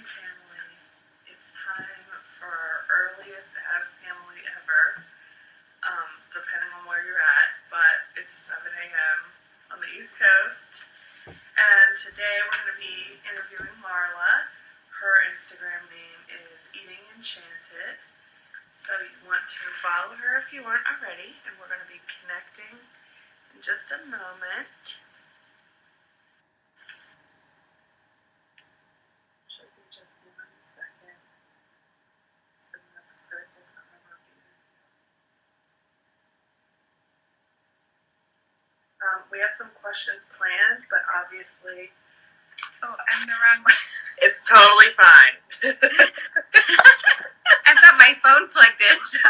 Tamily. It's time for our earliest Ask Tamily ever, depending on where you're at, but it's 7 a.m. on the East Coast. And today we're going to be interviewing Marla. Her Instagram name is Eating Enchanted. So you want to follow her if you aren't already, and we're going to be connecting in just a moment. Should be just 1 second. It's the most critical time of our interview. We have some questions planned, but obviously... Oh, I'm the wrong one. It's totally fine. I've got my phone plugged in, so...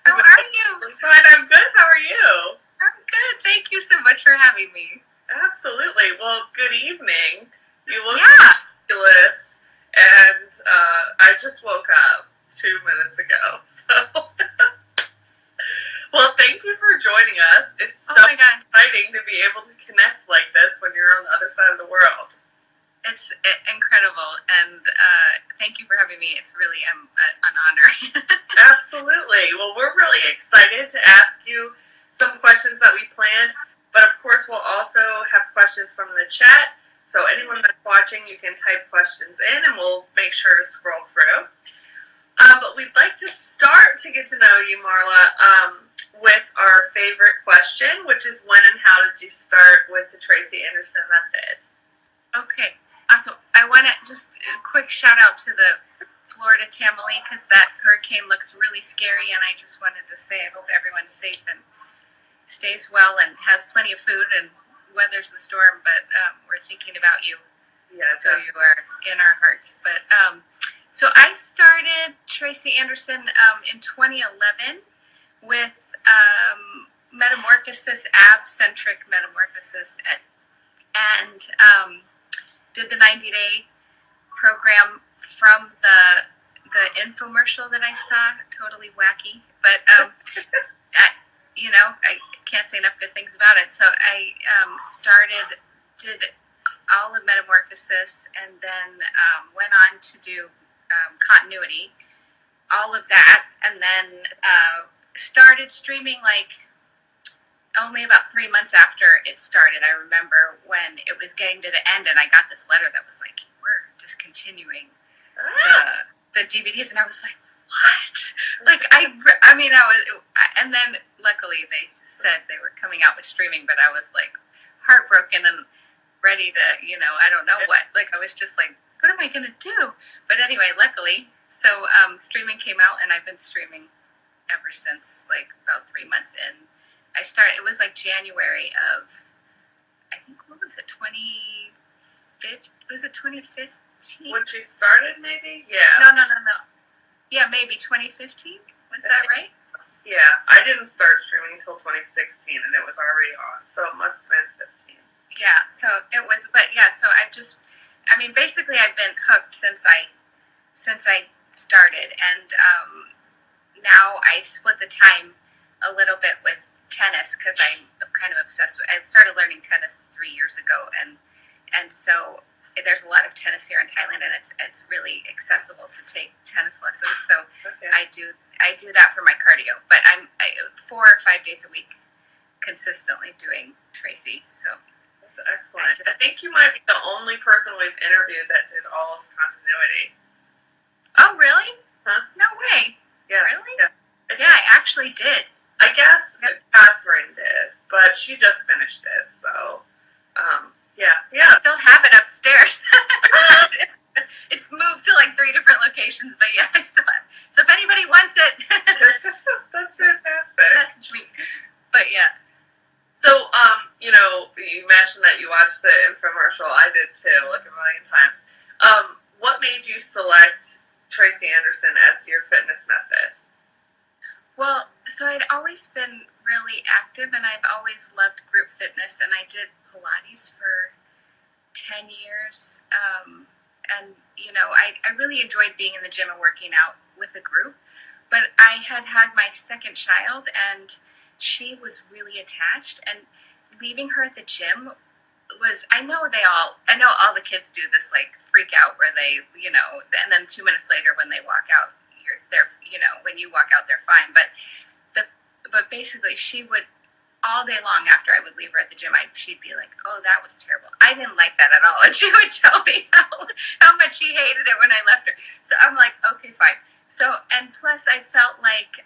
How are you? Fine, I'm good. How are you? I'm good. Thank you so much for having me. Absolutely. Well, good evening. You look Yeah. fabulous, and I just woke up 2 minutes ago, so... Well, thank you for joining us. It's so exciting to be able to connect like this when you're on the other side of the world. It's incredible, and thank you for having me. It's really an honor. Absolutely. Well, we're really excited to ask you some questions that we planned, but of course we'll also have questions from the chat. So anyone that's watching, you can type questions in, and we'll make sure to scroll through. But we'd like to start to get to know you, Marla, with our favorite question, which is when and how did you start with the Tracey Anderson method? Okay. Also, I want to just a quick shout out to the Florida Tamily, because that hurricane looks really scary, and I just wanted to say I hope everyone's safe and stays well and has plenty of food and weathers the storm, but we're thinking about you. Yes. So you are in our hearts. But so I started Tracey Anderson in 2011 with metamorphosis, ab-centric metamorphosis, and did the 90-day program from the infomercial that I saw. Totally wacky, but I can't say enough good things about it. So I did all of metamorphosis, and then went on to do continuity, all of that, and then started streaming like only about 3 months after it started. I remember when it was getting to the end, and I got this letter that was like, "We're discontinuing the DVDs," and I was like, "What?" Like and then luckily they said they were coming out with streaming, but I was like heartbroken and ready to, I don't know what. Like I was just like, "What am I gonna do?" But anyway, luckily, so streaming came out, and I've been streaming ever since. Like about 3 months in. It was like January of, I think, what was it, 2015? When she started, maybe? Yeah. No. Yeah, maybe 2015? Was that right? Yeah, I didn't start streaming until 2016, and it was already on, so it must have been 15. Yeah, so it was, but yeah, so basically I've been hooked since I started, and now I split the time a little bit with tennis because I'm kind of obsessed with. I started learning tennis 3 years ago, and so there's a lot of tennis here in Thailand, and it's really accessible to take tennis lessons. So I do that for my cardio, but I'm 4 or 5 days a week consistently doing Tracey. So that's excellent. I think you might be the only person we've interviewed that did all of continuity. Oh, really? Huh? No way. Yeah. Really? Yeah, I actually did. I guess Catherine did, but she just finished it, so, yeah. I still have it upstairs. It's moved to like 3 different locations, but yeah, I still have it. So if anybody wants it, that's fantastic. Message me. But yeah. So, you mentioned that you watched the infomercial. I did too, like a million times. What made you select Tracey Anderson as your fitness method? Well, so I'd always been really active, and I've always loved group fitness, and I did Pilates for 10 years. And, I really enjoyed being in the gym and working out with a group. But I had my second child, and she was really attached, and leaving her at the gym, was, I know all the kids do this like freak out where they, and then 2 minutes later when they walk out, when you walk out, they're fine. But basically she would, all day long after I would leave her at the gym, she'd be like, "Oh, that was terrible. I didn't like that at all." And she would tell me how much she hated it when I left her. So I'm like, okay, fine. So, and plus I felt like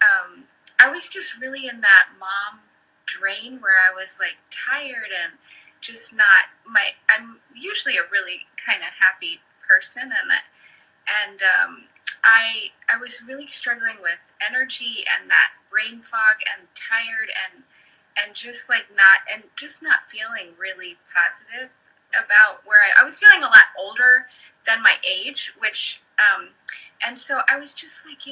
I was just really in that mom drain where I was like tired and just not I'm usually a really kind of happy person, and I was really struggling with energy and that brain fog and tired and just not feeling really positive about where I was feeling a lot older than my age, which and so I was just like,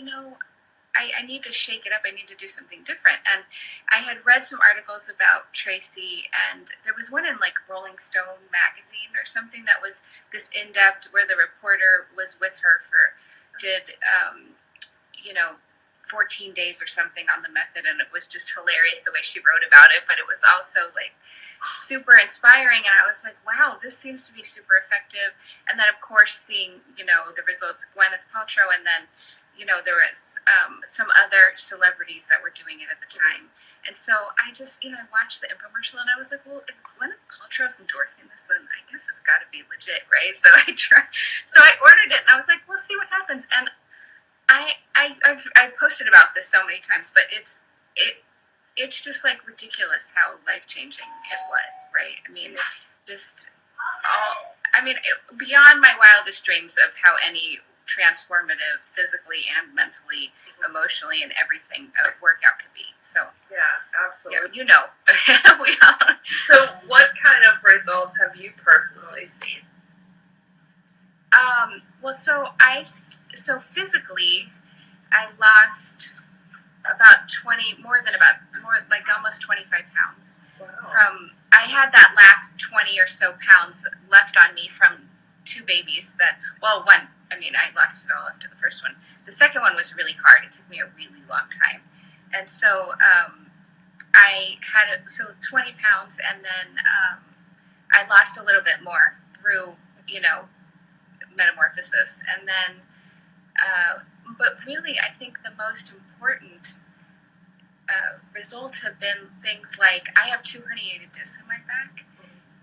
I need to shake it up. I need to do something different. And I had read some articles about Tracey, and there was one in like Rolling Stone magazine or something that was this in-depth where the reporter was with her did 14 days or something on the method, and it was just hilarious the way she wrote about it, but it was also like super inspiring, and I was like, wow, this seems to be super effective. And then of course seeing the results, Gwyneth Paltrow, and then there was some other celebrities that were doing it at the time. And so I just, I watched the infomercial and I was like, well, if Gwyneth Paltrow's endorsing this, then I guess it's got to be legit, right? So I ordered it and I was like, we'll see what happens. And I've posted about this so many times, but it's just like ridiculous how life changing it was, right? I mean, just beyond my wildest dreams of how any transformative physically and mentally, emotionally, and everything a workout could be. So yeah, absolutely. We all. So, what kind of results have you personally seen? Well, so physically, I lost about almost 25 pounds. Wow. I had that last 20 or so pounds left on me from two babies one, I lost it all after the first one. The second one was really hard. It took me a really long time. And so I had 20 pounds, and then I lost a little bit more through, metamorphosis. And then, but really, I think the most important results have been things like I have 2 herniated discs in my back,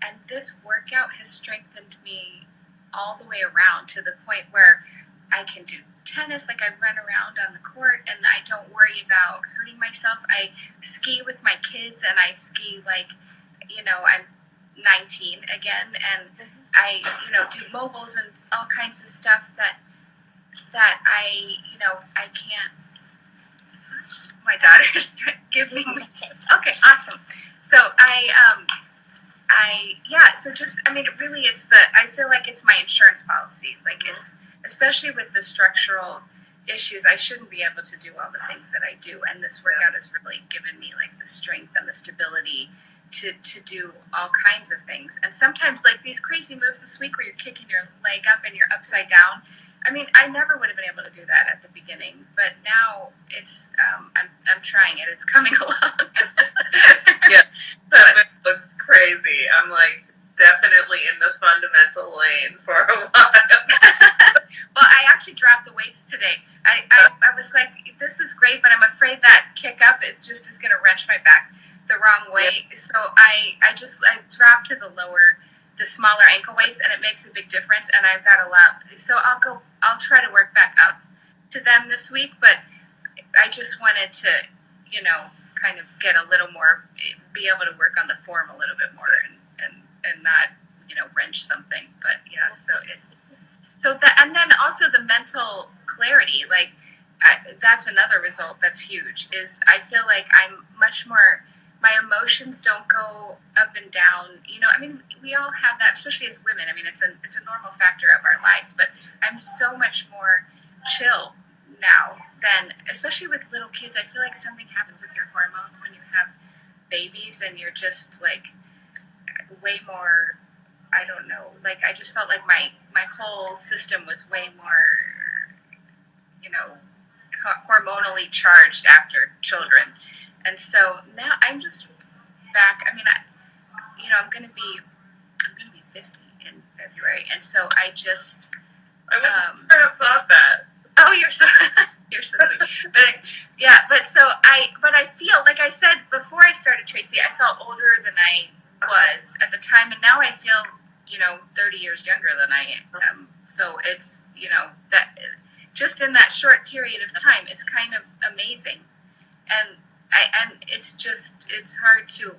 and this workout has strengthened me all the way around to the point where I can do tennis, like I run around on the court and I don't worry about hurting myself. I ski with my kids and I ski I'm 19 again, and I do mobiles and all kinds of stuff that I can't. My daughter's giving me. Okay, awesome. So I feel like it's my insurance policy. Like it's, especially with the structural issues, I shouldn't be able to do all the things that I do. And this workout has really given me like the strength and the stability to do all kinds of things. And sometimes like these crazy moves this week where you're kicking your leg up and you're upside down. I never would have been able to do that at the beginning, but now it's, I'm trying it. It's coming along. Yeah, that looks crazy. I'm like definitely in the fundamental lane for a while. Well, I actually dropped the weights today. I was like, this is great, but I'm afraid that kick up, it just is going to wrench my back the wrong way. Yep. So I dropped to the smaller ankle weights, and it makes a big difference. And I've got a lot, so I'll try to work back up to them this week. But I just wanted to, kind of get a little more, be able to work on the form a little bit more, and not, wrench something. But yeah, and then also the mental clarity, like that's another result that's huge. Is I feel like I'm much more. My emotions don't go up and down. We all have that, especially as women. It's a normal factor of our lives, but I'm so much more chill now than, especially with little kids. I feel like something happens with your hormones when you have babies, and you're just like way more, I don't know, like I just felt like my whole system was way more, hormonally charged after children. And so now I'm just back. I'm 50 in February, and so I just I would never have thought that. oh, you're so you're so sweet. But I feel like I said before I started Tracy, I felt older than I was at the time, and now I feel 30 years younger than I am. So it's that just in that short period of time, it's kind of amazing, and it's hard to.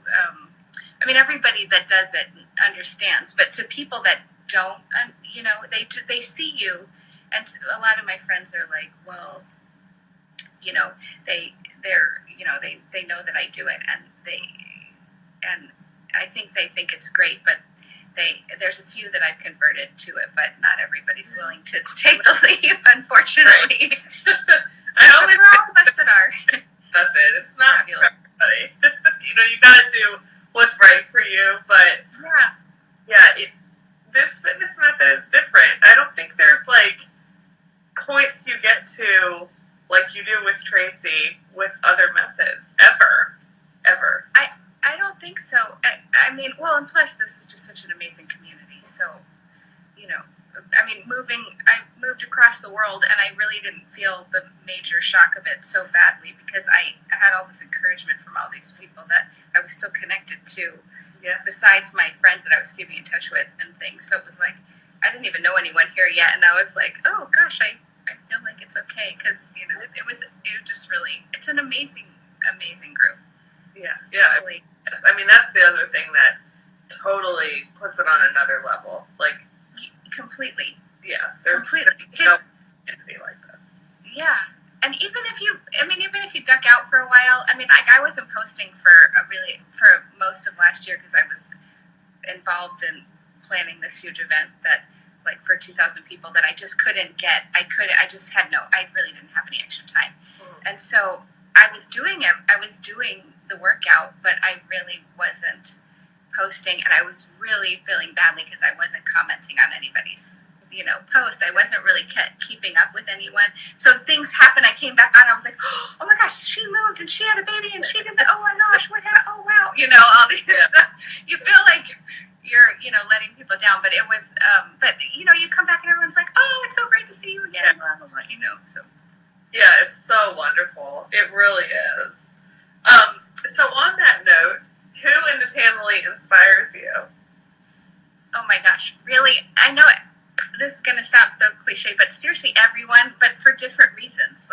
I mean, everybody that does it understands, but to people that don't, they see you, and a lot of my friends are like, well, they know that I do it, and I think they think it's great, but there's a few that I've converted to it, but not everybody's willing to take the leap, unfortunately. I always for all of us that are. Method. It's not for everybody. You gotta do what's right for you, but this fitness method is different. I don't think there's points you get to like you do with Tracy with other methods ever. I don't think so. I mean, well, and plus this is just such an amazing community. So, I moved across the world, and I really didn't feel the major shock of it so badly because I had all this encouragement from all these people that I was still connected to, besides my friends that I was keeping in touch with and things. So it was like, I didn't even know anyone here yet, and I was like, oh gosh, I feel like it's okay because it was just really, it's an amazing group. Yeah. Totally. Yes. I mean, that's the other thing that totally puts it on another level. Completely. Yeah, there's completely no community like this. Yeah, and even if you duck out for a while, I wasn't posting for most of last year because I was involved in planning this huge event that for 2,000 people that I just couldn't get. I really didn't have any extra time, and so I was doing it. I was doing the workout, but I really wasn't posting, and I was really feeling badly because I wasn't commenting on anybody's post. I wasn't really keeping up with anyone. So things happened. I came back on. I was like, oh my gosh, she moved and she had a baby and she did that. Oh my gosh, what happened? Oh wow, all these stuff. You feel like you're letting people down, but it was but you come back and everyone's like, oh, it's so great to see you again. Blah blah blah. So yeah, it's so wonderful. It really is. So on that note, who in the Tamily inspires you? Oh my gosh, really? I know this is going to sound so cliche, but seriously, everyone, but for different reasons.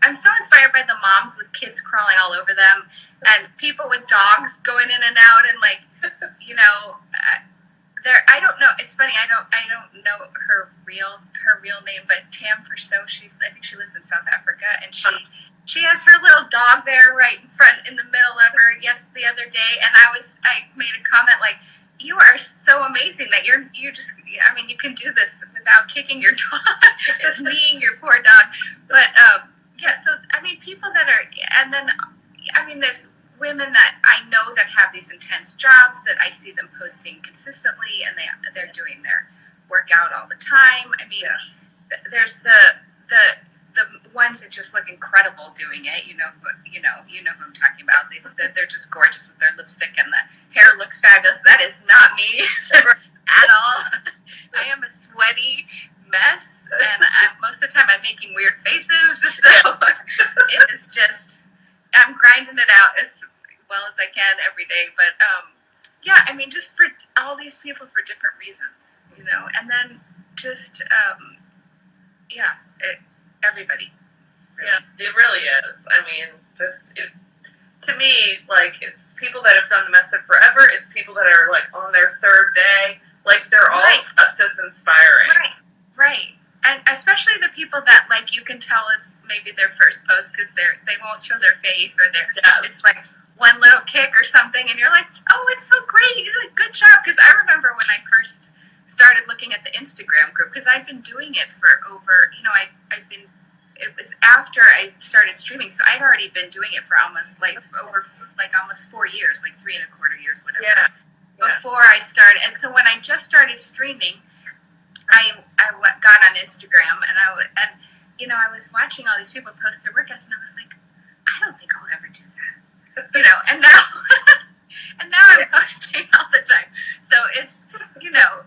I'm so inspired by the moms with kids crawling all over them, and people with dogs going in and out, and I don't know. It's funny. I don't know her real name, but Tam for so I think she lives in South Africa, and she has her little dog there right in front, in the middle of her. Yes, the other day, and I made a comment like, you are so amazing that you just, you can do this without kicking your dog, kneeing your poor dog. But, so, people that are, and then, there's women that I know that have these intense jobs that I see them posting consistently, and they're doing their workout all the time. There's the ones that just look incredible doing it. You know who I'm talking about. They're just gorgeous with their lipstick, and the hair looks fabulous. That is not me at all. I am a sweaty mess, and most of the time I'm making weird faces. So it is just, I'm grinding it out as well as I can every day. But just for all these people for different reasons, and then just everybody. Really. Yeah, it really is. To me, it's people that have done the method forever. It's people that are on their third day. They're all just as inspiring. Right. And especially the people that you can tell it's maybe their first post because they won't show their face, or it's one little kick or something, and you're like, oh, it's so great. You're like, good job. Because I remember when I first started looking at the Instagram group, because I've been doing it for over, it was after I started streaming, so I'd already been doing it for almost almost 4 years, 3.25 years, whatever. Yeah. Before I started, and so when I just started streaming, I got on Instagram, and I was watching all these people post their workouts, and I was like, I don't think I'll ever do that, and now, And now I'm posting all the time. So it's, you know,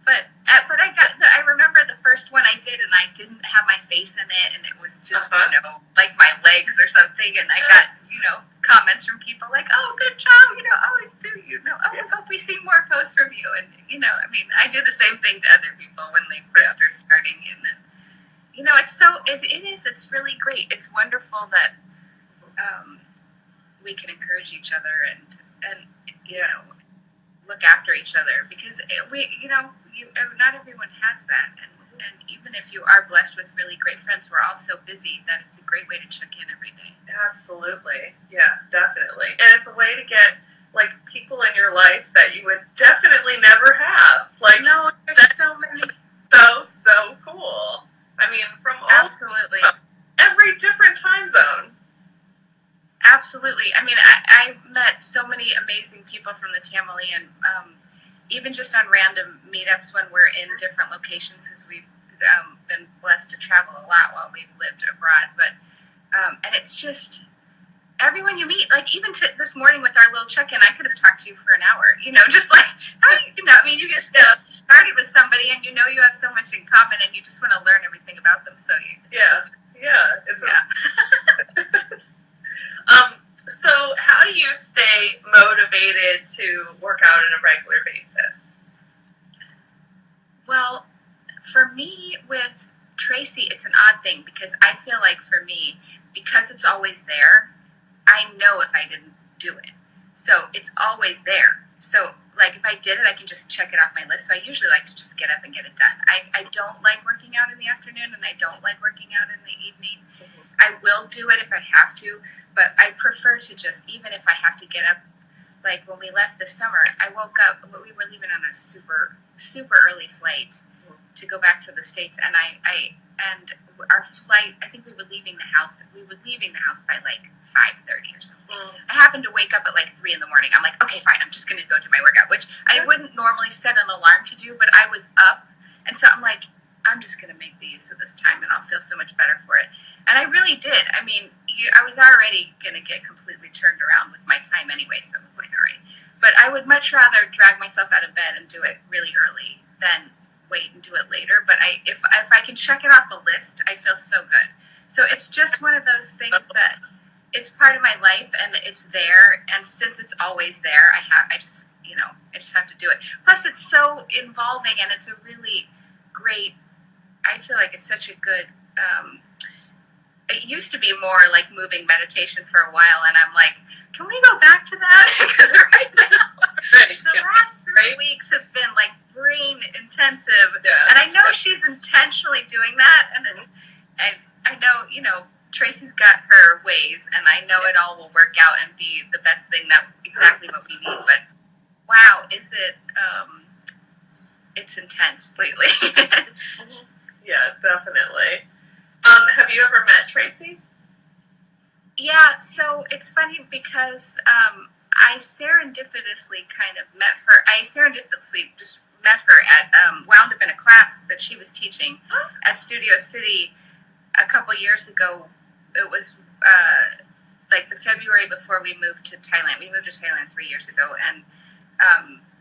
but I remember the first one I did, and I didn't have my face in it, and it was just, you know, like my legs or something, and I got, you know, comments from people like, oh, good job, you know, oh, we hope we see more posts from you, and, you know, I mean, I do the same thing to other people when they first are starting, and then, you know, it's really great. It's wonderful that we can encourage each other and you know, look after each other, because not everyone has that, and even if you are blessed with really great friends, we're all so busy that it's a great way to check in every day. Absolutely. Yeah, definitely. And it's a way to get, like, people in your life that you would definitely never have. Like, no, there's so many. So cool. I mean, from absolutely every different time zone. Absolutely. I mean, I met so many amazing people from the Tamily, and even just on random meetups when we're in different locations, because we've been blessed to travel a lot while we've lived abroad. But and it's just everyone you meet, like even this morning with our little check-in, I could have talked to you for an hour, you know, just like, you know, I mean, you just get started with somebody and you know you have so much in common and you just want to learn everything about them. So so how do you stay motivated to work out on a regular basis? Well, for me with Tracey, it's an odd thing because I feel like for me, because it's always there, I know if I didn't do it. So it's always there. So like if I did it, I can just check it off my list. So I usually like to just get up and get it done. I don't like working out in the afternoon and I don't like working out in the evening. Mm-hmm. I will do it if I have to, but I prefer to just, even if I have to get up, like when we left this summer, I woke up, we were leaving on a super, super early flight to go back to the States. And and our flight, I think we were leaving the house by like 5:30 or something. I happened to wake up at like 3 a.m. I'm like, okay, fine, I'm just going to go do my workout, which I wouldn't normally set an alarm to do, but I was up. And so I'm like, I'm just going to make the use of this time and I'll feel so much better for it. And I really did. I mean, I was already going to get completely turned around with my time anyway, so it was like, all right. But I would much rather drag myself out of bed and do it really early than wait and do it later. But if I can check it off the list, I feel so good. So it's just one of those things that it's part of my life and it's there. And since it's always there, I just have to do it. Plus, it's so involving and it's a really great. I feel like it's such a good. It used to be more like moving meditation for a while, and I'm like, can we go back to that? Because right now, the last 3 weeks have been like brain intensive, and I know she's intentionally doing that, and I know, Tracy's got her ways, and I know it all will work out and be the best thing exactly what we need. But wow, is it? It's intense lately. Yeah, definitely. Have you ever met Tracey? Yeah, so it's funny because I serendipitously just met her at, wound up in a class that she was teaching at Studio City a couple years ago. It was like the February before we moved to Thailand. We moved to Thailand 3 years ago, and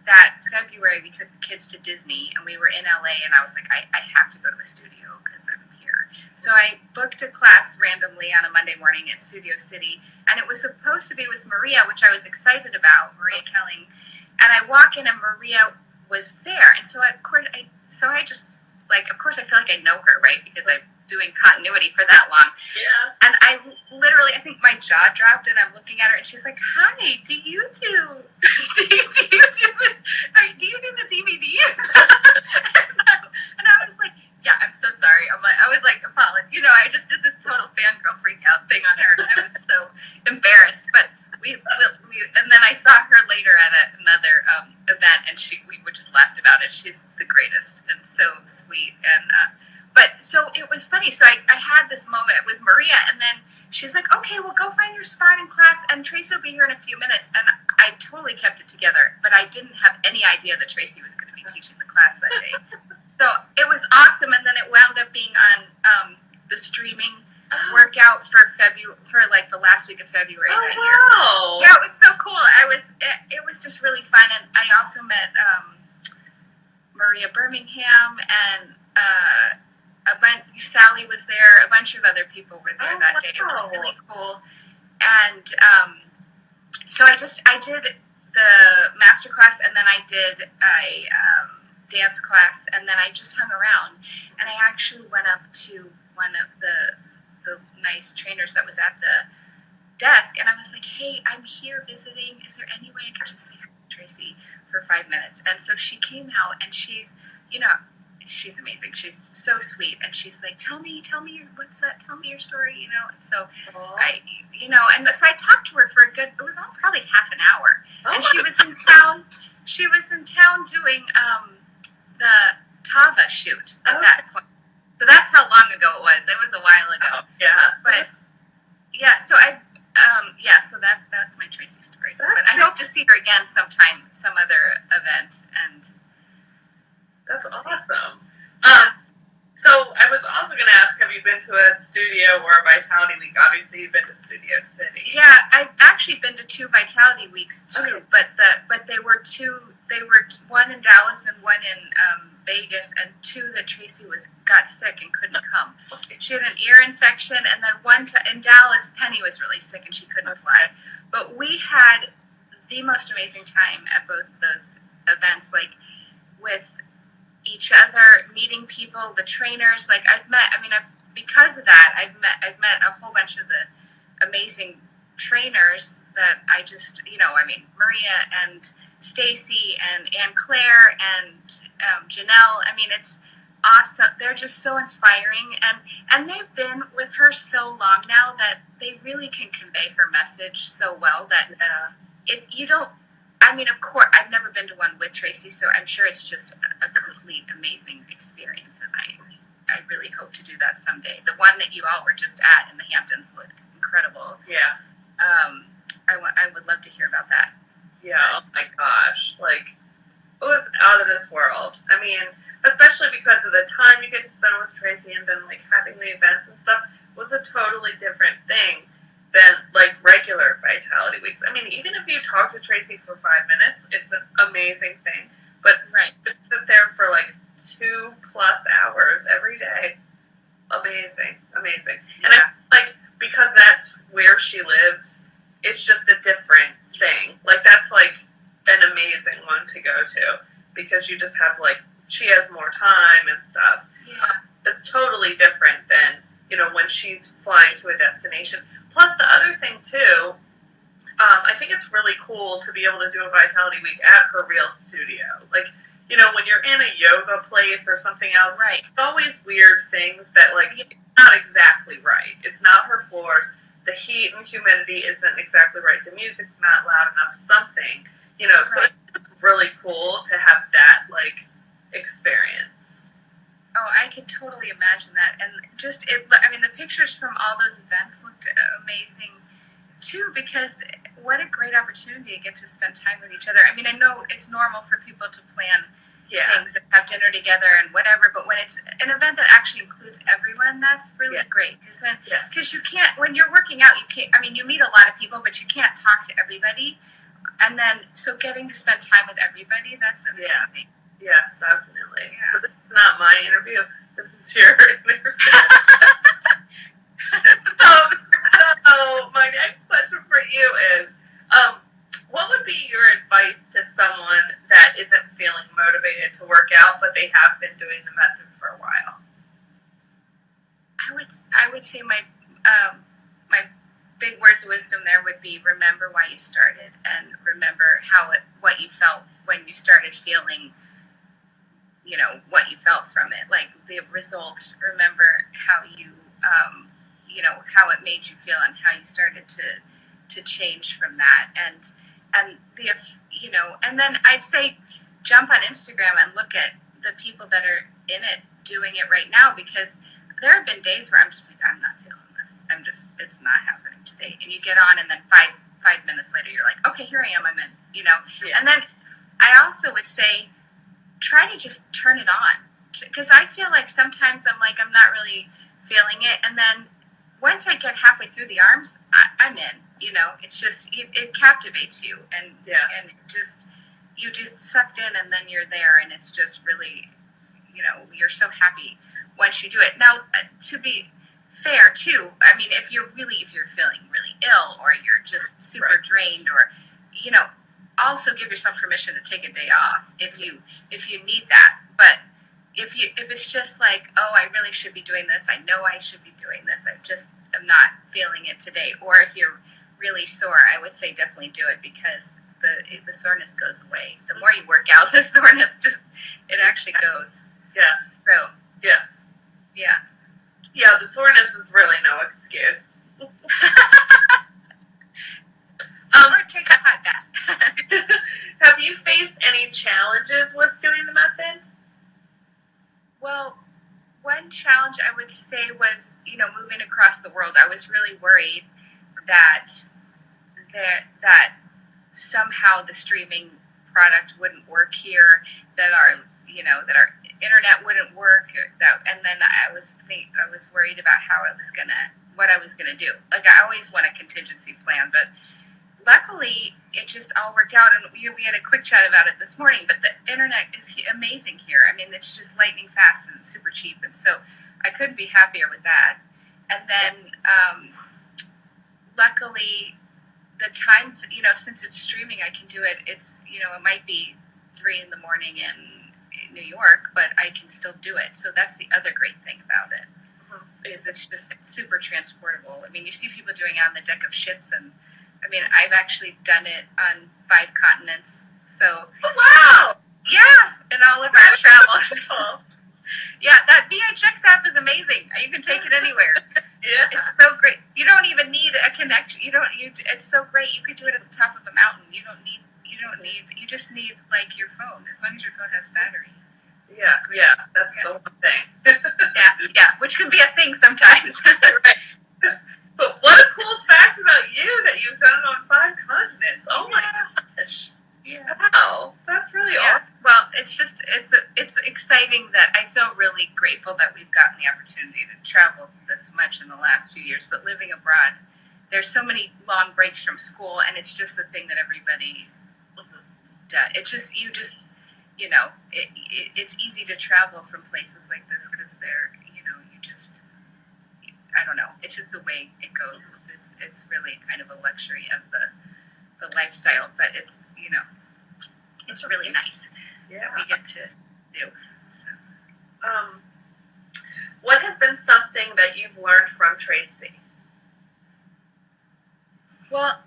that February we took the kids to Disney, and we were in LA, and I was like, I have to go to the studio because I'm here. So I booked a class randomly on a Monday morning at Studio City, and it was supposed to be with Maria, which I was excited about, Maria Kelling. And I walk in, and Maria was there, and so of course I feel like I know her, right? Because I'm doing continuity for that long. Yeah. And I think my jaw dropped, and I'm looking at her, and she's like, "Hi, do you do the DVDs?" and I was like, "Yeah, I'm so sorry." I was like, apologize. I just did this total fangirl freak out thing on her. I was so embarrassed, but and then I saw her later at another event, and we just laughed about it. She's the greatest and so sweet, and but so it was funny. So I had this moment with Maria, and then she's like, "Okay, well, go find your spot in class, and Tracy will be here in a few minutes." And I totally kept it together, but I didn't have any idea that Tracy was going to be teaching the class that day. So it was awesome, and then it wound up being on the streaming workout for like the last week of February that year. Wow. Yeah, it was so cool. It was just really fun, and I also met Maria Birmingham and Sally was there. A bunch of other people were there that day. It was really cool, and so I did the master class, and then I did a dance class, and then I just hung around, and I actually went up to one of the nice trainers that was at the desk, and I was like, hey, I'm here visiting. Is there any way I could just say hi to Tracey for 5 minutes? And so she came out, and she's amazing. She's so sweet, and she's like, tell me your story, and so and so I talked to her for it was probably half an hour, and she was in town doing the Tava shoot at that point. So that's how long ago it was. It was a while ago. Yeah. But yeah, so so that's my Tracey story. But I hope to see her again sometime, some other event, and that's awesome. So I was also going to ask, have you been to a studio or a Vitality Week? Obviously, you've been to Studio City. Yeah, I've actually been to 2 Vitality Weeks too, okay. but they were one in Dallas and one in Vegas, and 2 that Tracey got sick and couldn't come. She had an ear infection, and then one in Dallas, Penny was really sick and she couldn't fly. But we had the most amazing time at both of those events, like with each other, meeting people, the trainers. Like because of that, I've met a whole bunch of the amazing trainers that I just, Maria and Stacy and Anne Claire and Janelle. It's awesome. They're just so inspiring, and they've been with her so long now that they really can convey her message so well that of course, I've never been to one with Tracey, so I'm sure it's just a complete amazing experience, and I really hope to do that someday. The one that you all were just at in the Hamptons looked incredible. Yeah. I would love to hear about that. Yeah, oh my gosh. Like, it was out of this world. Especially because of the time you get to spend with Tracey, and then, like, having the events and stuff was a totally different thing than, like, regular Vitality Weeks. Even if you talk to Tracey for 5 minutes, it's an amazing thing. But she would sit there for, like, 2+ hours every day. Amazing. And I feel like, because that's where she lives, it's just a different thing. Like, that's, like, an amazing one to go to, because you just have, like, she has more time and stuff. Yeah. It's totally different than, when she's flying to a destination. Plus, the other thing, too, I think it's really cool to be able to do a Vitality Week at her real studio. Like, when you're in a yoga place or something else, right. It's always weird things that, like, it's not exactly right. It's not her floors. The heat and humidity isn't exactly right. The music's not loud enough. Something, right. So it's really cool to have that, like, experience. Oh, I could totally imagine that. And the pictures from all those events looked amazing too, because what a great opportunity to get to spend time with each other. I know it's normal for people to plan things and have dinner together and whatever, but when it's an event that actually includes everyone, that's really great. Because you can't, when you're working out, you can't, you meet a lot of people, but you can't talk to everybody. And then, so getting to spend time with everybody, that's amazing. Yeah, definitely. Yeah. But this is not my interview. This is your interview. So my next question for you is, what would be your advice to someone that isn't feeling motivated to work out, but they have been doing the method for a while? I would say my big words of wisdom there would be, remember why you started, and remember what you felt when you started feeling, what you felt from it, like the results. Remember how you, how it made you feel and how you started to change from that. And then I'd say jump on Instagram and look at the people that are in it doing it right now, because there have been days where I'm just like, I'm not feeling this. It's not happening today. And you get on, and then five minutes later, you're like, okay, here I am. I'm in, Yeah. And then I also would say, try to just turn it on. Because I feel like sometimes I'm like, I'm not really feeling it. And then once I get halfway through the arms, I'm in. You know, it's just it captivates you, and and it just you just sucked in, and then you're there, and it's just really, you know, you're so happy once you do it. Now, to be fair too, I mean, if you're feeling really ill, or you're just super drained, or you know, also give yourself permission to take a day off if you need that. But if it's just like, oh, I really should be doing this, I know I should be doing this, I just am not feeling it today, or if you're really sore, I would say definitely do it, because the soreness goes away. The more you work out, the soreness it actually goes. Yes. So yeah. Yeah, the soreness is really no excuse. Or take a hot bath. Have you faced any challenges with doing the method? Well, one challenge I would say was, you know, moving across the world. I was really worried that somehow the streaming product wouldn't work here, that our internet wouldn't work, and then I was worried about what I was gonna do. Like, I always want a contingency plan, but luckily it just all worked out, and we had a quick chat about it this morning. But the internet is amazing here. I mean, it's just lightning fast and super cheap, and so I couldn't be happier with that. And then luckily, the times, you know, since it's streaming, I can do it. It's, you know, it might be 3 a.m. in New York, but I can still do it. So that's the other great thing about it, is it's just super transportable. I mean, you see people doing it on the deck of ships, and I mean, I've actually done it on 5 continents. So wow, yeah, in all of our travels. Yeah, that VHX app is amazing. You can take it anywhere. Yeah, it's so great. You don't even need a connection. It's so great. You could do it at the top of a mountain. You just need like your phone, as long as your phone has battery. Yeah, that's the one thing. yeah, which can be a thing sometimes. Right. But what a cool fact about you, that you've done it on 5 continents. Oh my gosh. Yeah. Wow, that's really awesome. Well, it's exciting that I feel really grateful that we've gotten the opportunity to travel this much in the last few years. But living abroad, there's so many long breaks from school, and it's just the thing that everybody does. It's easy to travel from places like this, because they're, I don't know. It's just the way it goes. It's really kind of a luxury of the lifestyle, but it's really nice that we get to do. So. What has been something that you've learned from Tracey? Well,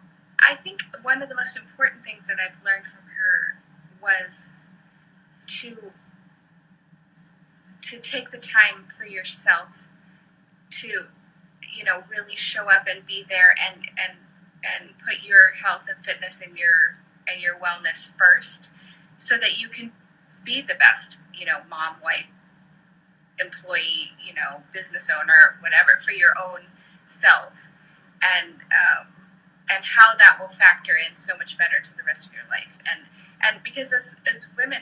I think one of the most important things that I've learned from her was to take the time for yourself, to really show up and be there, and put your health and fitness and your wellness first, so that you can be the best, mom, wife, employee, business owner, whatever, for your own self, and how that will factor in so much better to the rest of your life. And because as women,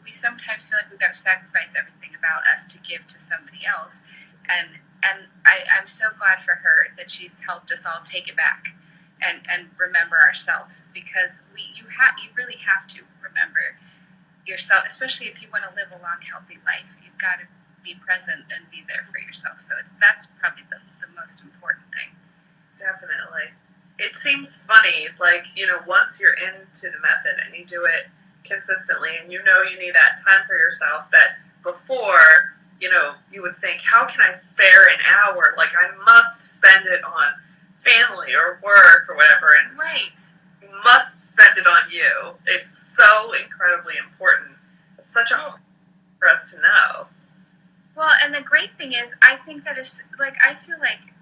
we sometimes feel like we've got to sacrifice everything about us to give to somebody else. And I'm so glad for her that she's helped us all take it back and remember ourselves, because you really have to remember yourself, especially if you want to live a long, healthy life. You've got to be present and be there for yourself. So that's probably the most important thing. Definitely. It seems funny, like, once you're into the method and you do it consistently, and you need that time for yourself, that before, you would think, how can I spare an hour? Like, I must spend it on family or work or whatever, and right. You must spend it on you. It's so incredibly important. It's such a for us to know. Well, and the great thing is, I think that is, like, I feel like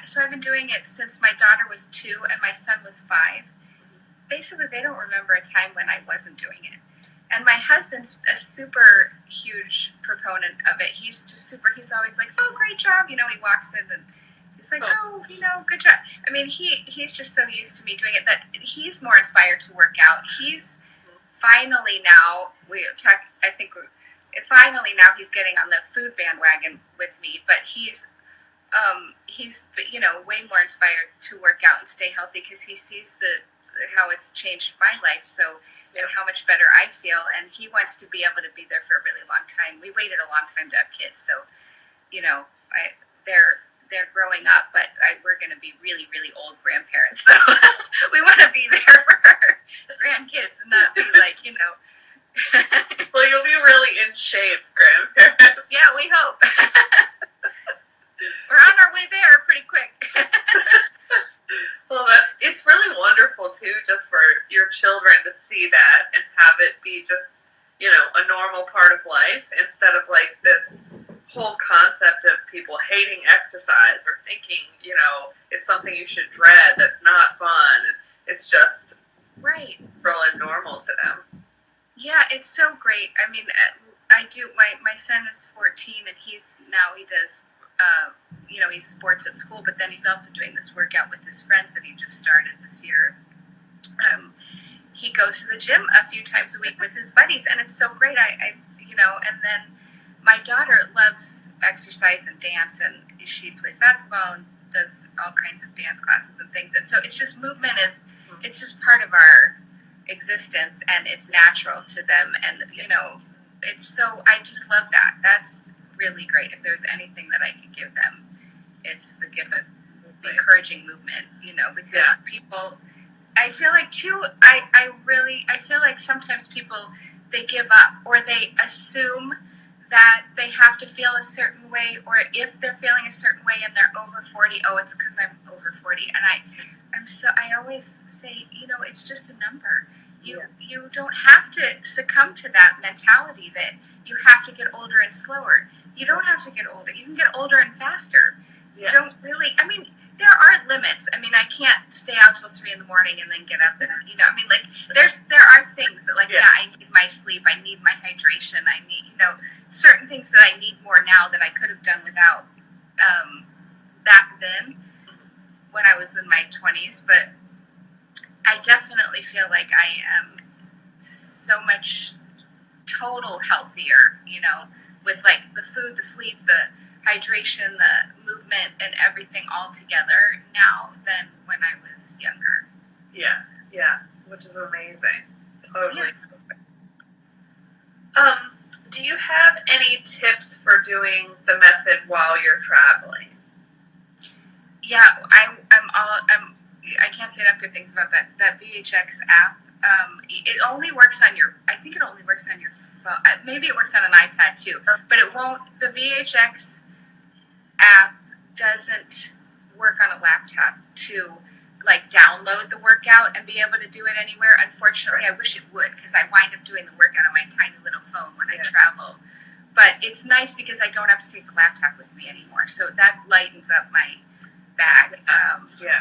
so I've been doing it since my daughter was 2 and my son was 5. Basically, they don't remember a time when I wasn't doing it. And my husband's a super huge proponent of it. He's just he's always like, oh, great job. He walks in and he's like, oh, good job. I mean, he's just so used to me doing it that he's more inspired to work out. He's finally now, finally now he's getting on the food bandwagon with me, but he's he's way more inspired to work out and stay healthy because he sees how it's changed my life. So and how much better I feel, and he wants to be able to be there for a really long time. We waited a long time to have kids, so they're growing up, but we're going to be really, really old grandparents. So we want to be there for our grandkids and not be like. Well, you'll be really in shape, grandparents. Yeah, we hope. We're on our way there pretty quick. Well, it's really wonderful too, just for your children to see that and have it be just, a normal part of life instead of like this whole concept of people hating exercise or thinking, it's something you should dread that's not fun. It's just right, really normal to them. Yeah, it's so great. I mean, I do. My son is 14, and he does. He's sports at school, but then he's also doing this workout with his friends that he just started this year. He goes to the gym a few times a week with his buddies, and it's so great. And then my daughter loves exercise and dance, and she plays basketball and does all kinds of dance classes and things. And so it's just it's just part of our existence, and it's natural to them. And I just love that. That's really great. If there's anything that I could give them, it's the gift of encouraging movement, because people, I feel like too, I feel like sometimes people, they give up, or they assume that they have to feel a certain way, or if they're feeling a certain way and they're over 40, it's because I'm over 40. And I always say, it's just a number. You don't have to succumb to that mentality that you have to get older and slower. You don't have to get older. You can get older and faster. Yes. You don't really, there are limits. I can't stay out till 3 a.m. and then get up and, there are things that I need my sleep. I need my hydration. I need, certain things that I need more now that I could have done without, back then when I was in my 20s. But I definitely feel like I am so much total healthier, with like the food, the sleep, the hydration, the movement, and everything all together now than when I was younger. Yeah, which is amazing. Totally. Yeah. Do you have any tips for doing the method while you're traveling? Yeah, I can't say enough good things about that VHX app. It only works on I think it only works on your phone. Maybe it works on an iPad too, but it won't. The VHX app doesn't work on a laptop to download the workout and be able to do it anywhere. Unfortunately, I wish it would, because I wind up doing the workout on my tiny little phone when I travel. But it's nice because I don't have to take the laptop with me anymore, so that lightens up my bag.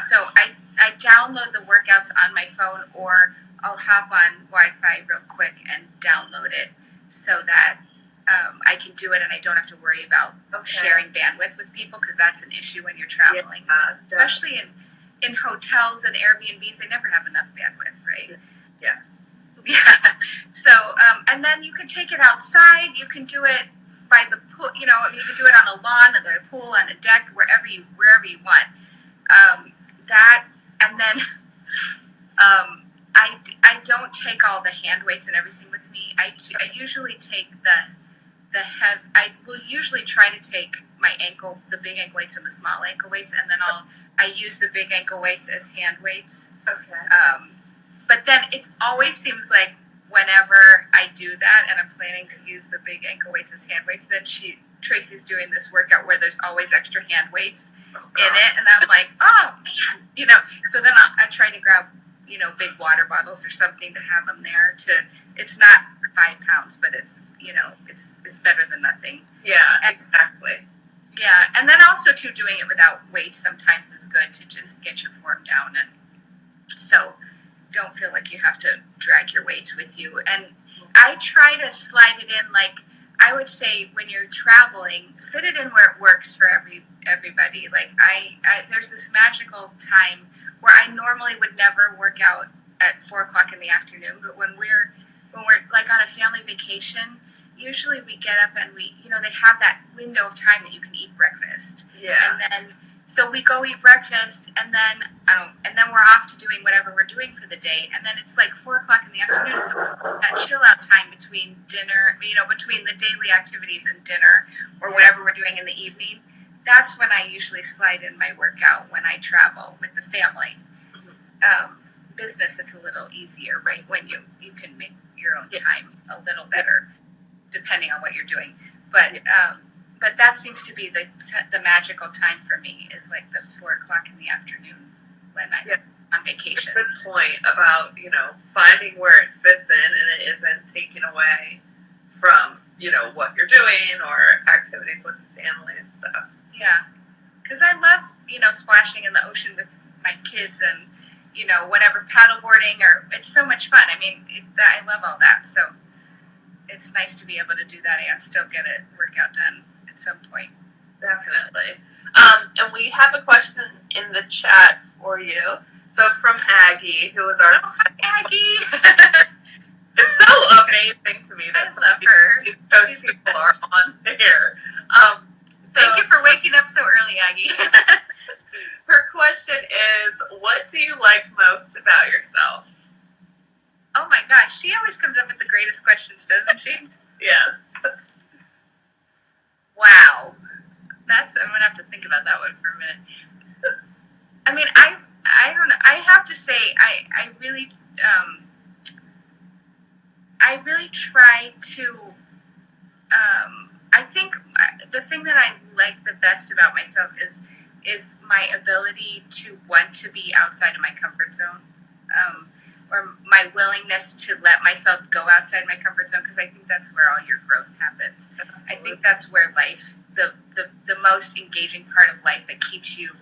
So I download the workouts on my phone, or I'll hop on Wi-Fi real quick and download it so that I can do it and I don't have to worry about sharing bandwidth with people, because that's an issue when you're traveling. Especially in hotels and Airbnbs, they never have enough bandwidth, right? Yeah. So, and then you can take it outside. You can do it by the pool. You can do it on a lawn, or the pool, on a deck, wherever you want. And then I don't take all the hand weights and everything with me. I usually take I will usually try to take the big ankle weights and the small ankle weights, and then I use the big ankle weights as hand weights. Okay. But then it always seems like whenever I do that and I'm planning to use the big ankle weights as hand weights, then Tracy's doing this workout where there's always extra hand weights in it, and I'm like, oh man, So then I try to grab, big water bottles or something to have them there. It's not 5 pounds, but it's better than nothing. Yeah, exactly. Yeah, and then also too, doing it without weights sometimes is good to just get your form down, and so don't feel like you have to drag your weights with you. And I try to slide it in, I would say, when you're traveling, fit it in where it works for everybody. There's this magical time where I normally would never work out at 4 o'clock in the afternoon, but when we're on a family vacation, usually we get up and we, they have that window of time that you can eat breakfast. Yeah. And then, so we go eat breakfast, and then we're off to doing whatever we're doing for the day. And then it's like 4:00 in the afternoon, so that chill out time between dinner, between the daily activities and dinner or whatever we're doing in the evening. That's when I usually slide in my workout when I travel with the family. Business, it's a little easier, right? When you can make your own time a little better, depending on what you're doing. But that seems to be the magical time for me, is like the 4:00 in the afternoon when I'm on vacation. Good point about, finding where it fits in and it isn't taken away from, what you're doing or activities with the family and stuff. Yeah. Because I love, splashing in the ocean with my kids and, whatever, paddleboarding, or it's so much fun. I mean, I love all that. So it's nice to be able to do that and still get a workout done at some point. Definitely. And we have a question in the chat for you. So from Aggie, who was our... Oh, hi, Aggie! It's so amazing to me that I love her. These post people are on there. Thank you for waking up so early, Aggie. Her question is, what do you like most about yourself? Oh my gosh, she always comes up with the greatest questions, doesn't she? Yes. Wow. I'm going to have to think about that one for a minute. I mean, I don't know. I have to say, I really try to, I think the thing that I like the best about myself is my ability to want to be outside of my comfort zone, or my willingness to let myself go outside my comfort zone, because I think that's where all your growth happens. Absolutely. I think that's where life, the most engaging part of life that keeps you,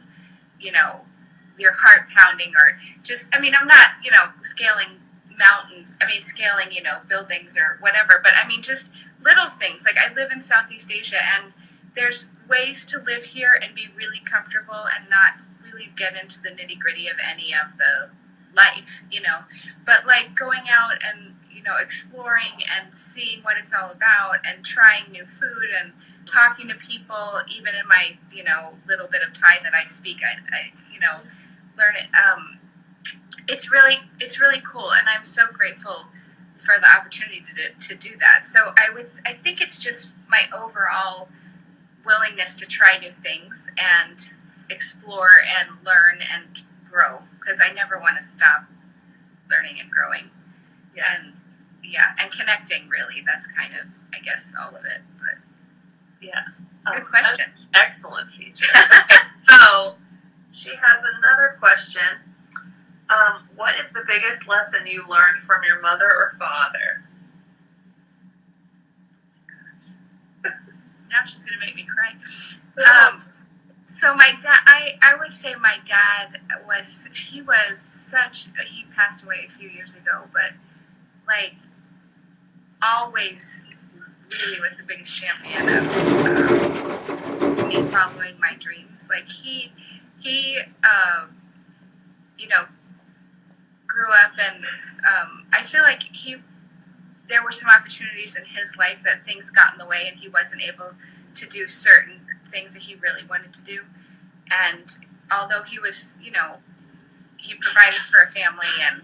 your heart pounding, or just, I'm not, scaling buildings or whatever, but just little things. Like, I live in Southeast Asia, and there's ways to live here and be really comfortable and not really get into the nitty gritty of any of the life, but like going out and, exploring and seeing what it's all about and trying new food and talking to people, even in my, little bit of Thai that I speak, I learn it. It's really cool, and I'm so grateful for the opportunity to do that. So I think it's just my overall willingness to try new things and explore and learn and grow, because I never want to stop learning and growing. And connecting, really. That's kind of, I guess, all of it. But good question. Excellent feature. Okay, so she has another question. What is the biggest lesson you learned from your mother or father? Now she's going to make me cry. So my dad, I would say my dad he passed away a few years ago, but like always really was the biggest champion of me following my dreams. Like he grew up, and I feel like there were some opportunities in his life that things got in the way, and he wasn't able to do certain things that he really wanted to do. And although he was, he provided for a family and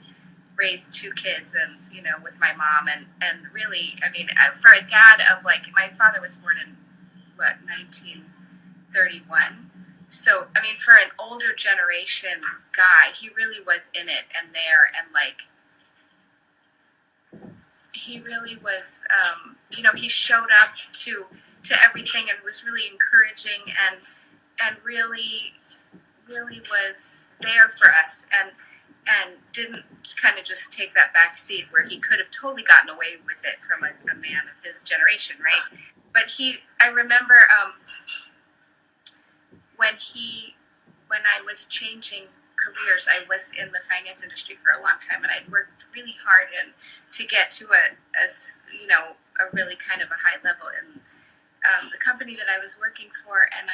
raised 2 kids, and with my mom, and really, for a dad of, like, my father was born in 1931. So for an older generation guy, he really was in it and there, and like he really was, he showed up to everything and was really encouraging and really was there for us, and didn't kind of just take that back seat where he could have totally gotten away with it from a man of his generation, right? But I remember when I was changing careers, I was in the finance industry for a long time, and I'd worked really hard to get to a really kind of a high level in the company that I was working for, and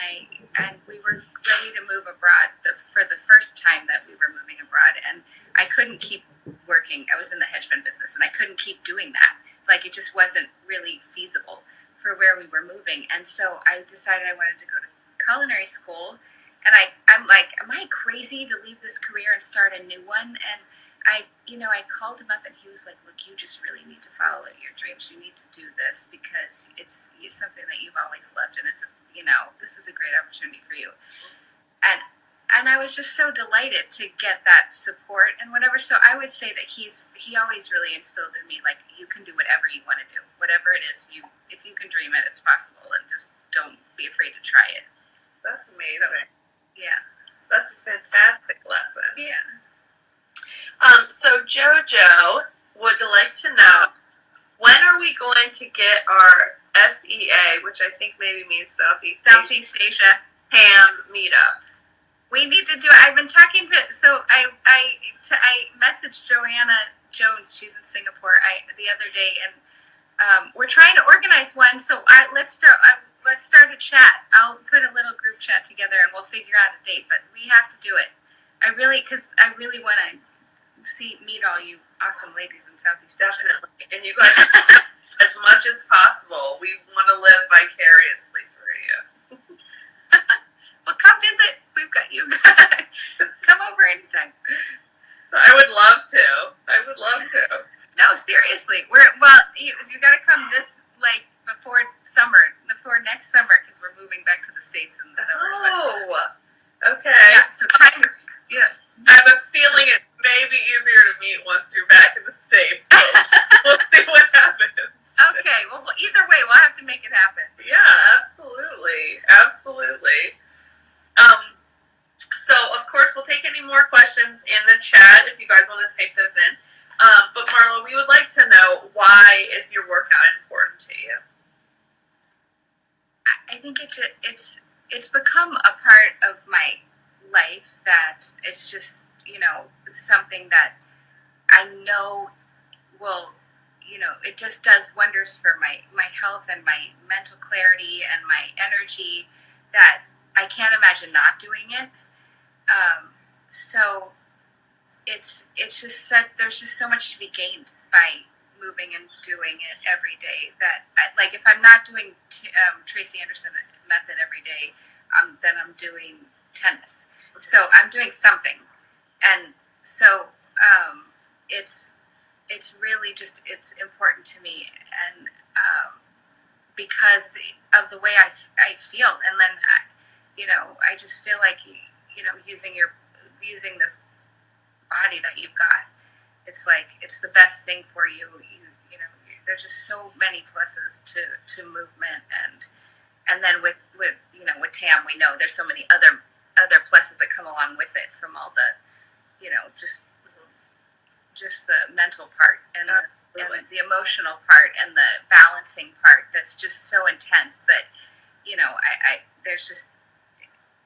we were ready to move abroad for the first time that we were moving abroad, and I couldn't keep working. I was in the hedge fund business, and I couldn't keep doing that like it just wasn't really feasible for where we were moving. And so I decided I wanted to go to culinary school. And I'm like, am I crazy to leave this career and start a new one? And I called him up and he was like, look, you just really need to follow your dreams. You need to do this because it's something that you've always loved. And this is a great opportunity for you. And I was just so delighted to get that support and whatever. So I would say that he always really instilled in me, like, you can do whatever you want to do, whatever it is. If you can dream it, it's possible, and just don't be afraid to try it. That's amazing. So, yeah. That's a fantastic lesson. Yeah. So JoJo would like to know, when are we going to get our SEA, which I think maybe means Southeast Asia ham meetup? We need to do it. I've been talking to, so I messaged Joanna Jones. She's in Singapore. The other day, and we're trying to organize one. So let's start a chat. I'll put a little group chat together, and we'll figure out a date. But we have to do it. Because I really want to meet all you awesome ladies in Southeast Asia. Definitely, and you guys, as much as possible, we want to live vicariously through you. Well, come visit. We've got you. Come over anytime. I would love to. No, seriously. You got to come before next summer, because we're moving back to the States in the summer. Oh, okay. Yeah. So yeah. I have a feeling it may be easier to meet once you're back in the States. So we'll see what happens. Okay. Well, either way, we'll have to make it happen. Yeah, absolutely. So, of course, we'll take any more questions in the chat if you guys want to type those in. But Marla, we would like to know, why is your workout important to you? I think it's become a part of my life, that it's just, something that I know will, it just does wonders for my health and my mental clarity and my energy, that I can't imagine not doing it. So it's just there's just so much to be gained by moving and doing it every day, that if I'm not doing Tracey Anderson method every day, then I'm doing tennis. So I'm doing something. And so it's really just, it's important to me, and because of the way I feel. And then I just feel like using this body that you've got, it's like it's the best thing for you. There's just so many pluses to movement, and then with TAM, we know there's so many other pluses that come along with it, from all the just the mental part, and the emotional part, and the balancing part, that's just so intense that there's just,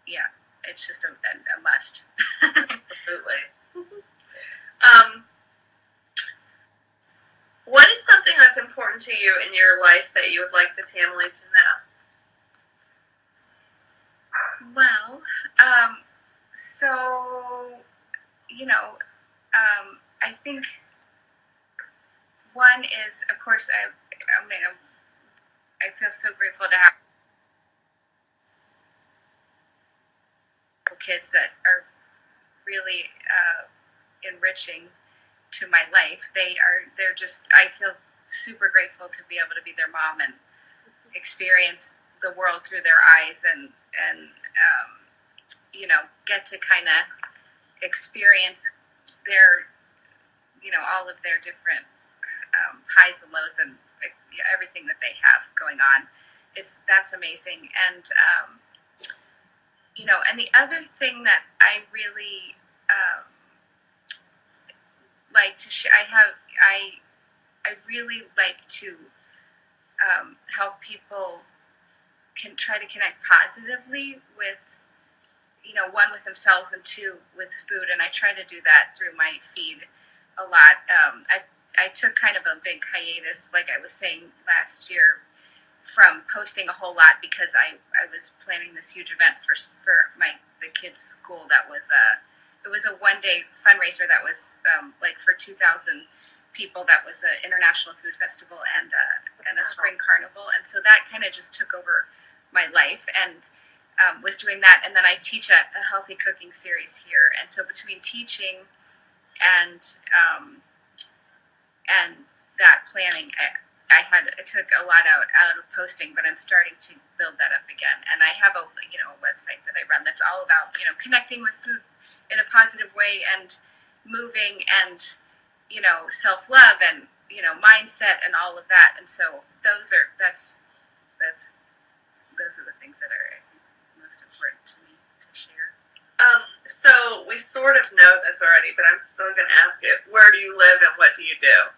yeah, it's just a must. Absolutely. What is something that's important to you in your life that you would like the Tamily to know? Well, I think one is, of course, I feel so grateful to have kids that are really enriching to my life. I feel super grateful to be able to be their mom and experience the world through their eyes, and get to kind of experience their, all of their different highs and lows, and everything that they have going on. That's amazing. And and the other thing that I really like to share, I really like to help people can try to connect positively with, one, with themselves, and two, with food. And I try to do that through my feed a lot. I took kind of a big hiatus, like I was saying last year, from posting a whole lot, because I was planning this huge event for the kids' school. That was it was a one-day fundraiser that was for 2,000 people that was an international food festival and a spring carnival, and so that kind of just took over my life, and was doing that. And then I teach a healthy cooking series here, and so between teaching and that planning, I took a lot out of posting, but I'm starting to build that up again. And I have a website that I run that's all about connecting with food in a positive way, and moving, and self love, and mindset, and all of that. And so those are the things that are most important to me to share. So we sort of know this already, but I'm still going to ask it. Where do you live and what do you do?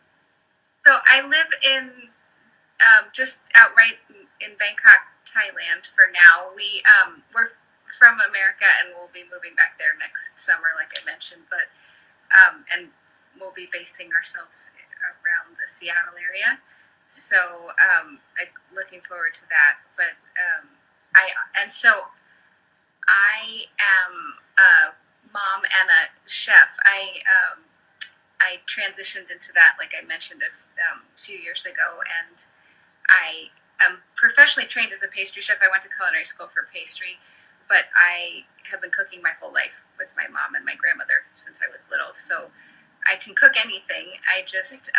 So I live in just outright in Bangkok, Thailand for now. We're from America, and we'll be moving back there next summer, like I mentioned. But and we'll be basing ourselves around the Seattle area. So I'm looking forward to that. But I am a mom and a chef. I transitioned into that, like I mentioned, a few years ago, and I am professionally trained as a pastry chef. I went to culinary school for pastry, but I have been cooking my whole life with my mom and my grandmother since I was little, so I can cook anything. I just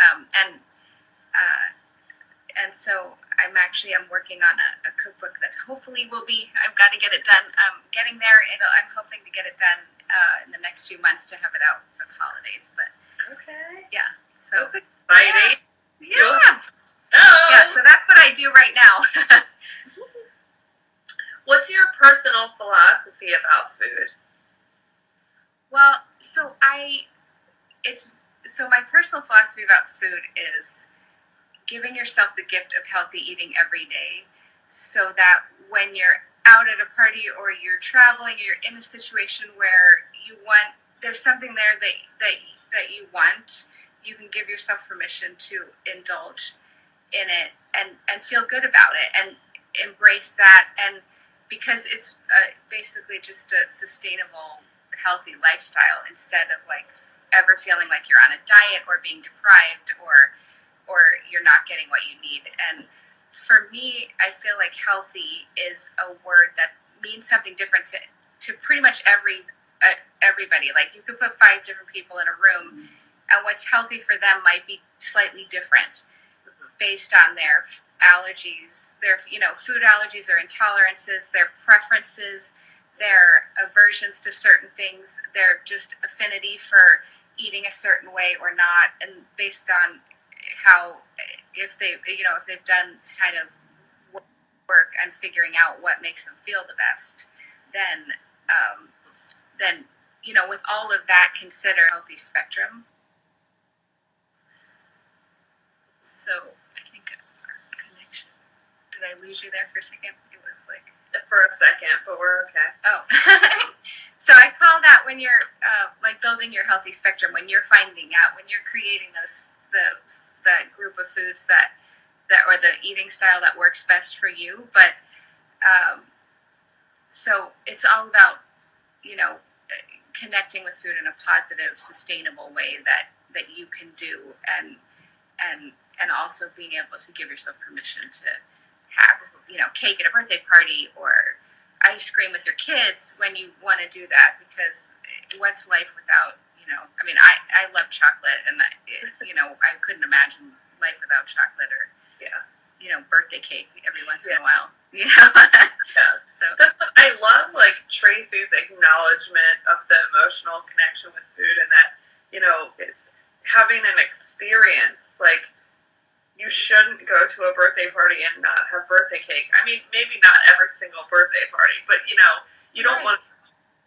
and so I'm working on a cookbook that hopefully will be. I've got to get it done. Getting there. I'm hoping to get it done in the next few months to have it out for the holidays. But okay, yeah. So that's exciting. Yeah. Yeah. So that's what I do right now. What's your personal philosophy about food? Well, my personal philosophy about food is giving yourself the gift of healthy eating every day, so that when you're out at a party or you're traveling, you're in a situation where there's something there that you want, you can give yourself permission to indulge in it and feel good about it and embrace that. And because it's basically just a sustainable, healthy lifestyle, instead of ever feeling like you're on a diet or being deprived or you're not getting what you need. And for me, I feel like healthy is a word that means something different to pretty much everybody. Like, you could put 5 different people in a room, and what's healthy for them might be slightly different based on their allergies, their food allergies or intolerances, their preferences, their aversions to certain things, their just affinity for eating a certain way or not, and based on how if they've done kind of work on figuring out what makes them feel the best, then with all of that, consider a healthy spectrum. So I think our connection. Did I lose you there for a second? It was for a second, but we're okay. Oh, so I call that when you're building your healthy spectrum, when you're finding out, when you're creating that group of foods that or the eating style that works best for you. But so it's all about connecting with food in a positive, sustainable way that you can do, and also being able to give yourself permission to have cake at a birthday party or ice cream with your kids when you want to do that, because what's life without I love chocolate, and I couldn't imagine life without chocolate, or birthday cake every once in a while. Yeah. So I love Tracy's acknowledgement of the emotional connection with food, and that it's having an experience. You shouldn't go to a birthday party and not have birthday cake. I mean, maybe not every single birthday party, but you don't want to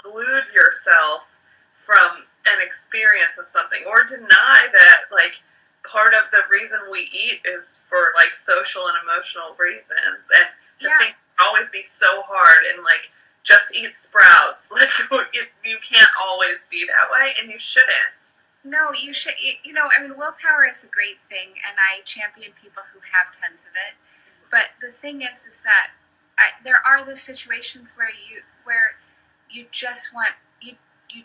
exclude yourself from an experience of something, or deny that part of the reason we eat is for social and emotional reasons. And to think always be so hard and just eat sprouts, you can't always be that way, and you shouldn't. No, you should. Willpower is a great thing, and I champion people who have tons of it. But the thing is that there are those situations where you just want you you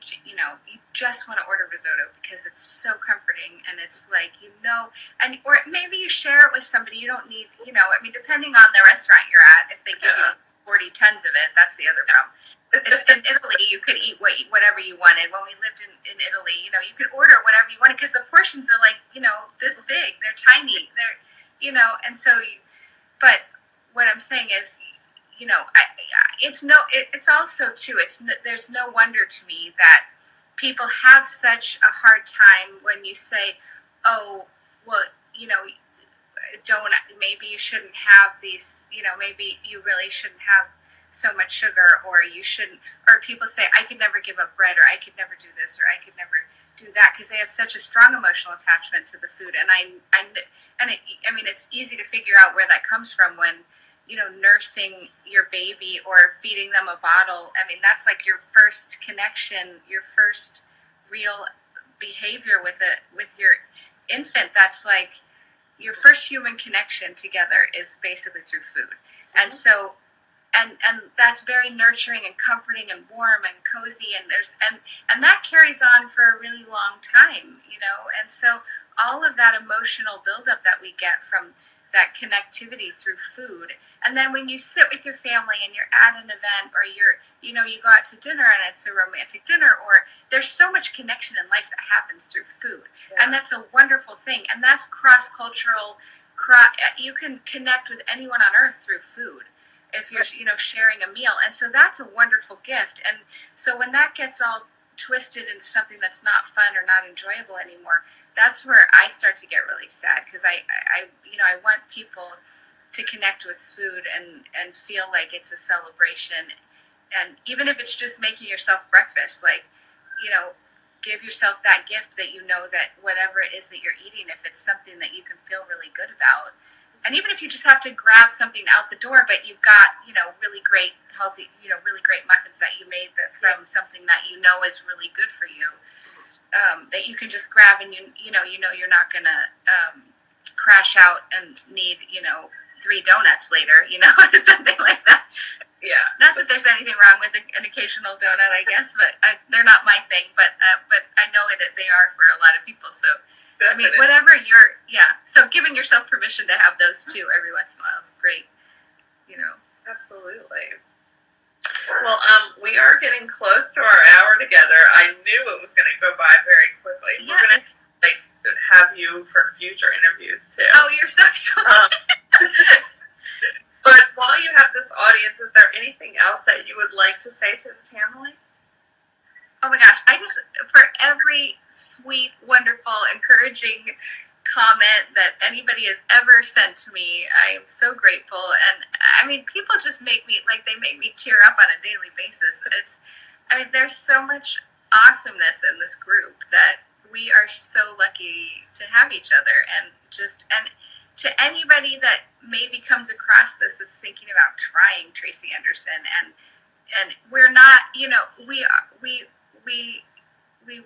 just want to order risotto because it's so comforting, and it's like, and or maybe you share it with somebody. You don't need, I mean, depending on the restaurant you're at, if they give you 40 tons of it, that's the other problem. It's in Italy, you could eat whatever you wanted. When we lived in Italy, you could order whatever you wanted because the portions are like, this big. They're tiny. And so, but what I'm saying is, it's also too, there's no wonder to me that people have such a hard time when you say, oh, well, don't, maybe you shouldn't have these, maybe you really shouldn't have so much sugar, or you shouldn't, or people say, I could never give up bread, or I could never do this, or I could never do that, because they have such a strong emotional attachment to the food. And I mean, it's easy to figure out where that comes from when, nursing your baby or feeding them a bottle. I mean, that's like your first connection, your first real behavior with your infant. That's like your first human connection together is basically through food. And so, and that's very nurturing and comforting and warm and cozy, and that carries on for a really long time, and so all of that emotional buildup that we get from that connectivity through food. And then when you sit with your family and you're at an event, or you go out to dinner and it's a romantic dinner, or there's so much connection in life that happens through food. Yeah. And that's a wonderful thing. And that's cross-cultural. You can connect with anyone on earth through food if you're, sharing a meal. And so that's a wonderful gift. And so when that gets all twisted into something that's not fun or not enjoyable anymore, that's where I start to get really sad, because I want people to connect with food and feel like it's a celebration. And even if it's just making yourself breakfast, like, give yourself that gift that that whatever it is that you're eating, if it's something that you can feel really good about. And even if you just have to grab something out the door, but you've got, really great, healthy, really great muffins that you made from something that is really good for you, that you can just grab, and you're not going to crash out and need, 3 donuts later, something like that. Yeah. Not that there's anything wrong with an occasional donut, I guess, but they're not my thing. But I know that they are for a lot of people. So, definitely. I mean, whatever so giving yourself permission to have those too every once in a while is great, Absolutely. Well, we are getting close to our hour together. I knew it was going to go by very quickly. Yeah. We're going to have you for future interviews too. Oh, you're so sweet. But while you have this audience, is there anything else that you would like to say to the Tamily? Oh my gosh, for every sweet, wonderful, encouraging comment that anybody has ever sent to me, I am so grateful. And I mean, people just make me tear up on a daily basis. There's so much awesomeness in this group that we are so lucky to have each other. And to anybody that maybe comes across this that's thinking about trying Tracey Anderson, and we're not, we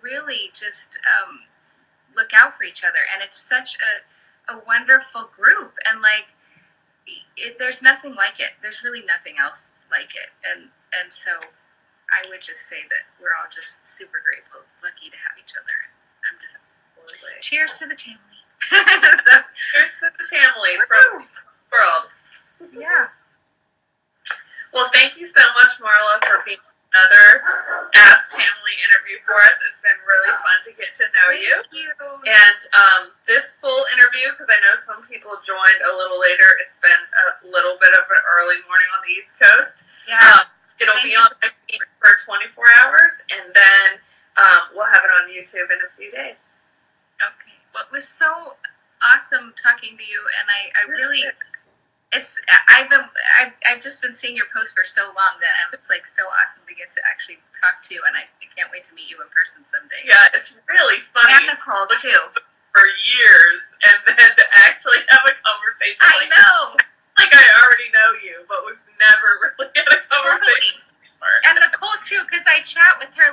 really just look out for each other, and it's such a wonderful group, and there's nothing like it. There's really nothing else like it, and so I would just say that we're all just super grateful, lucky to have each other. I'm just cheers to the Tamily. Cheers to the Tamily from the world. Yeah. Well, thank you so much, Marla, for being another Ask Tamily interview for us. It's been really fun to get to know you. Thank you. And this full interview, because I know some people joined a little later, it's been a little bit of an early morning on the East Coast. Yeah. It'll be on my feed for 24 hours, and then we'll have it on YouTube in a few days. Okay. Well, it was so awesome talking to you, and I really, I've just been seeing your posts for so long that it's so awesome to get to actually talk to you, and I can't wait to meet you in person someday. Yeah, it's really funny. And Nicole too. For years, and then to actually have a conversation. I know. Like I already know you, but we've never really had a conversation. Totally. And Nicole too, because I chat with her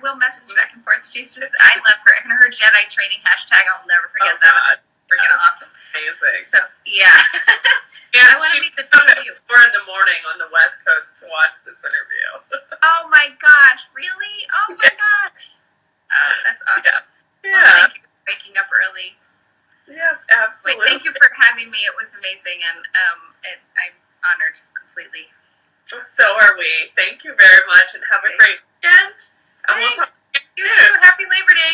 we'll message back and forth. She's just, I love her, and her Jedi training hashtag, I'll never forget that. God. Freaking awesome. Amazing. So yeah. And I want to meet the two of you. 4 in the morning on the West Coast to watch this interview. Oh my gosh, really? Oh my gosh. Oh, that's awesome. Yeah. Well, thank you for waking up early. Yeah, absolutely. Thank you for having me. It was amazing, and I'm honored completely. So are we. Thank you very much, and have a great weekend. And we'll talk Thanks. to you You soon. too. Happy Labor Day.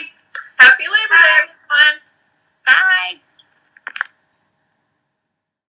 Happy Labor Day, everyone. Bye.